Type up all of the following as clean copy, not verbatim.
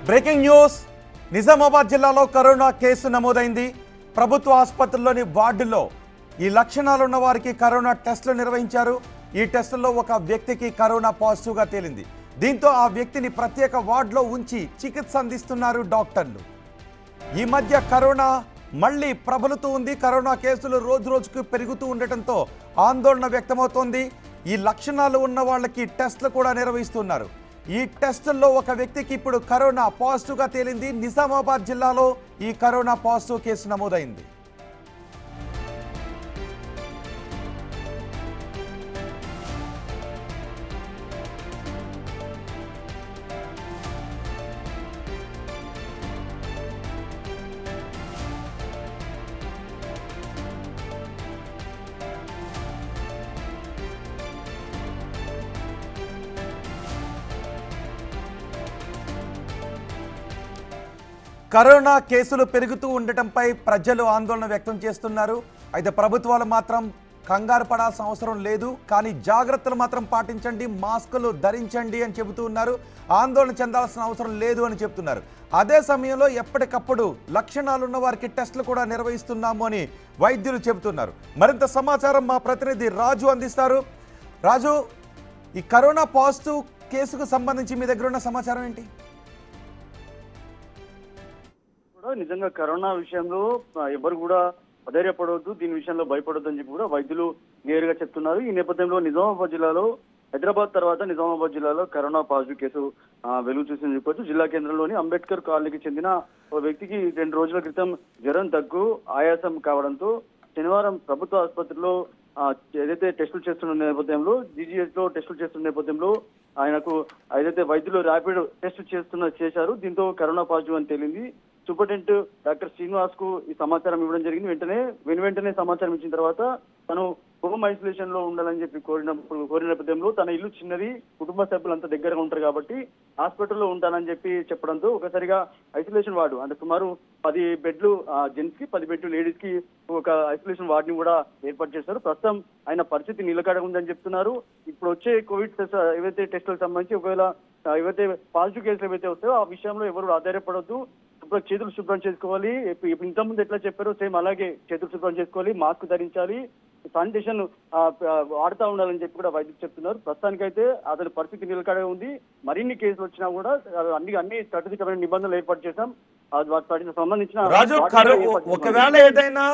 Breaking news Nizamabad జిల్లాలో corona case నమోదైంది. ప్రభుత్వ ఆసుపత్రుల్లోని వార్డుల్లో ఈ లక్షణాలు ఉన్న వారికి కరోనా టెస్టులు నిర్వహించారు. ఈ టెస్టుల్లో ఒక వ్యక్తికి కరోనా పాజిటివ్గా తేలింది. దీంతో ఆ వ్యక్తిని ప్రత్యేక వార్డులో ఉంచి చికిత్స అందిస్తున్నారు డాక్టర్లు. ఈ మధ్య కరోనా మళ్ళీ ప్రబలుతూ ఉంది. కరోనా కేసులు రోజు రోజుకు పెరుగుతూ ఉండటంతో ఆందోళన వ్యక్తమవుతోంది. ఈ లక్షణాలు ఉన్న వాళ్ళకి టెస్టులు కూడా నిర్వహిస్తున్నారు. ఈ టెస్టుల్లో ఒక వ్యక్తికి ఇప్పుడు కరోనా పాజిటివ్గా తేలింది. నిజామాబాద్ జిల్లాలో ఈ కరోనా పాజిటివ్ కేసు నమోదైంది. కరోనా కేసులు పెరుగుతూ ఉండటంపై ప్రజలు ఆందోళన వ్యక్తం చేస్తున్నారు. అయితే ప్రభుత్వాలు మాత్రం కంగారు పడాల్సిన అవసరం లేదు, కానీ జాగ్రత్తలు మాత్రం పాటించండి, మాస్కులు ధరించండి అని చెబుతూ ఉన్నారు. ఆందోళన చెందాల్సిన అవసరం లేదు అని చెప్తున్నారు. అదే సమయంలో ఎప్పటికప్పుడు లక్షణాలు ఉన్న వారికి టెస్టులు కూడా నిర్వహిస్తున్నాము అని వైద్యులు చెబుతున్నారు. మరింత సమాచారం మా ప్రతినిధి రాజు అందిస్తారు. రాజు, ఈ కరోనా పాజిటివ్ కేసుకు సంబంధించి మీ దగ్గర ఉన్న సమాచారం ఏంటి? నిజంగా కరోనా విషయంలో ఎవరు కూడా అధైర్యపడవద్దు, దీని విషయంలో భయపడొద్దు అని చెప్పి కూడా వైద్యులు నేరుగా చెప్తున్నారు. ఈ నేపథ్యంలో నిజామాబాద్ జిల్లాలో హైదరాబాద్ తర్వాత నిజామాబాద్ జిల్లాలో కరోనా పాజిటివ్ కేసు వెలుగు చూసిందని చెప్పొచ్చు. జిల్లా కేంద్రంలోని అంబేద్కర్ కాలనీకి చెందిన ఓ వ్యక్తికి 2 రోజుల క్రితం జ్వరం, దగ్గు, ఆయాసం కావడంతో శనివారం ప్రభుత్వ ఆసుపత్రిలో ఏదైతే టెస్టులు చేస్తున్న నేపథ్యంలో జీజీహెచ్ లో టెస్టులు చేస్తున్న నేపథ్యంలో ఆయనకు ఏదైతే వైద్యులు ర్యాపిడ్ టెస్ట్ చేశారు. దీంతో కరోనా పాజిటివ్ అని తేలింది. సూపరింటెండెంట్ డాక్టర్ శ్రీనివాస్ కు ఈ సమాచారం ఇవ్వడం జరిగింది. వెంటనే సమాచారం ఇచ్చిన తర్వాత తను హోమ్ ఐసోలేషన్ లో ఉండాలని చెప్పి కోరిన నేపథ్యంలో తన ఇల్లు చిన్నది, కుటుంబ సభ్యులంతా దగ్గరగా ఉంటారు కాబట్టి హాస్పిటల్లో ఉంటానని చెప్పి చెప్పడంతో ఒకసారిగా ఐసోలేషన్ వార్డు అంటే సుమారు 10 బెడ్లు జెంట్స్ కి 10 బెడ్లు లేడీస్ కి ఒక ఐసోలేషన్ వార్డుని కూడా ఏర్పాటు చేశారు. ప్రస్తుతం ఆయన పరిస్థితి నిలకడ ఉందని చెప్తున్నారు. ఇప్పుడు వచ్చే కోవిడ్ ఏవైతే టెస్టులకు సంబంధించి ఒకవేళ ఏవైతే పాజిటివ్ కేసులు ఏవైతే వస్తాయో ఆ విషయంలో ఎవరు ఆధారపడొద్దు. చేతులు శుభ్రం చేసుకోవాలి. ఇంతకుముందు ఎట్లా చెప్పారో సేమ్ అలాగే చేతులు శుభ్రం చేసుకోవాలి, మాస్క్ ధరించాలి, శానిటేషన్ వాడుతూ ఉండాలని చెప్పి కూడా వైద్యులు చెప్తున్నారు. ప్రస్తుతానికైతే అతని పరిస్థితి నిలకడ ఉంది. మరిన్ని కేసులు వచ్చినా కూడా అన్ని చట్టదిట్టమైన నిబంధనలు ఏర్పాటు చేశాం. వాటికి సంబంధించిన రాజు, ఒకవేళ ఏదైనా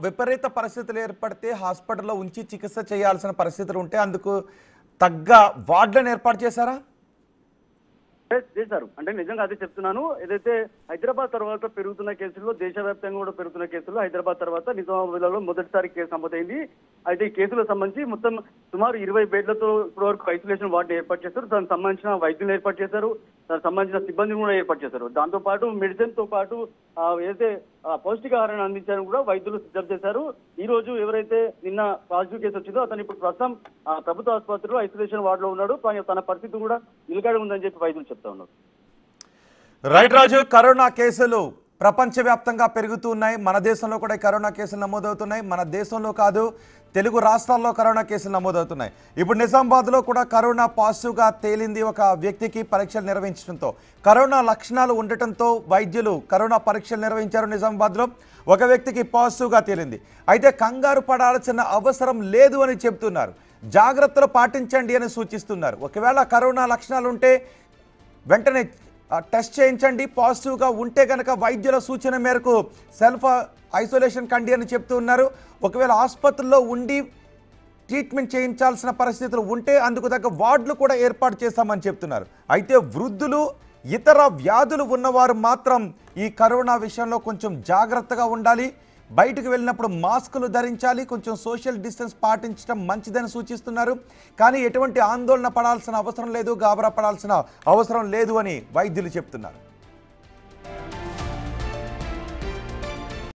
విపరీత పరిస్థితులు ఏర్పడితే హాస్పిటల్లో ఉంచి చికిత్స చేయాల్సిన పరిస్థితులు ఉంటే అందుకు తగ్గ వార్డులను ఏర్పాటు చేశారా? చేశారు. అంటే నిజంగా అదే చెప్తున్నాను. ఏదైతే హైదరాబాద్ తర్వాత పెరుగుతున్న కేసుల్లో, దేశవ్యాప్తంగా కూడా పెరుగుతున్న కేసుల్లో హైదరాబాద్ తర్వాత నిజామాబాద్లో మొదటిసారి కేసు నమోదైంది. అయితే ఈ కేసులకు సంబంధించి మొత్తం సుమారు 20 బెడ్లతో ఇప్పటి వరకు ఐసోలేషన్ వార్డు ఏర్పాటు చేశారు. దానికి సంబంధించిన వైద్యులు ఏర్పాటు చేశారు, దానికి సంబంధించిన సిబ్బందిని కూడా ఏర్పాటు చేశారు. దాంతో పాటు మెడిసిన్ తో పాటు ఏదైతే పౌష్టికాహారాన్ని అందించాలని కూడా వైద్యులు సిద్ధం చేశారు. ఈ రోజు ఎవరైతే నిన్న పాజిటివ్ కేసు వచ్చిందో అతను ఇప్పుడు ప్రస్తుతం ప్రభుత్వ ఆసుపత్రిలో ఐసోలేషన్ వార్డులో ఉన్నాడు. తన పరిస్థితి కూడా నిలకడ ఉందని చెప్పి వైద్యులు చెప్తా ఉన్నారు. రైట్ రాజు, కరోనా కేసులు ప్రపంచవ్యాప్తంగా పెరుగుతూ ఉన్నాయి. మన దేశంలో కూడా కరోనా కేసులు నమోదవుతున్నాయి. మన దేశంలో కాదు, తెలుగు రాష్ట్రాల్లో కరోనా కేసులు నమోదవుతున్నాయి. ఇప్పుడు నిజామాబాద్లో కూడా కరోనా పాజిటివ్గా తేలింది. ఒక వ్యక్తికి పరీక్షలు నిర్వహించడంతో కరోనా లక్షణాలు ఉండటంతో వైద్యులు కరోనా పరీక్షలు నిర్వహించారు. నిజామాబాద్లో ఒక వ్యక్తికి పాజిటివ్గా తేలింది. అయితే కంగారు పడాల్సిన అవసరం లేదు అని చెబుతున్నారు. జాగ్రత్తలు పాటించండి అని సూచిస్తున్నారు. ఒకవేళ కరోనా లక్షణాలు ఉంటే వెంటనే టెస్ట్ చేయించండి. పాజిటివ్గా ఉంటే కనుక వైద్యుల సూచన మేరకు సెల్ఫ్ ఐసోలేషన్ కండి అని చెప్తూ ఉన్నారు. ఒకవేళ ఆసుపత్రుల్లో ఉండి ట్రీట్మెంట్ చేయించాల్సిన పరిస్థితులు ఉంటే అందుకు తగ్గ వార్డులు కూడా ఏర్పాటు చేస్తామని చెప్తున్నారు. అయితే వృద్ధులు, ఇతర వ్యాధులు ఉన్నవారు మాత్రం ఈ కరోనా విషయంలో కొంచెం జాగ్రత్తగా ఉండాలి. బయటకు వెళ్ళినప్పుడు మాస్కులు ధరించాలి, కొంచెం సోషల్ డిస్టెన్స్ పాటించడం మంచిదని సూచిస్తున్నారు. కానీ ఎటువంటి ఆందోళన పడాల్సిన అవసరం లేదు, గాబరా పడాల్సిన అవసరం లేదు అని వైద్యులు చెప్తున్నారు.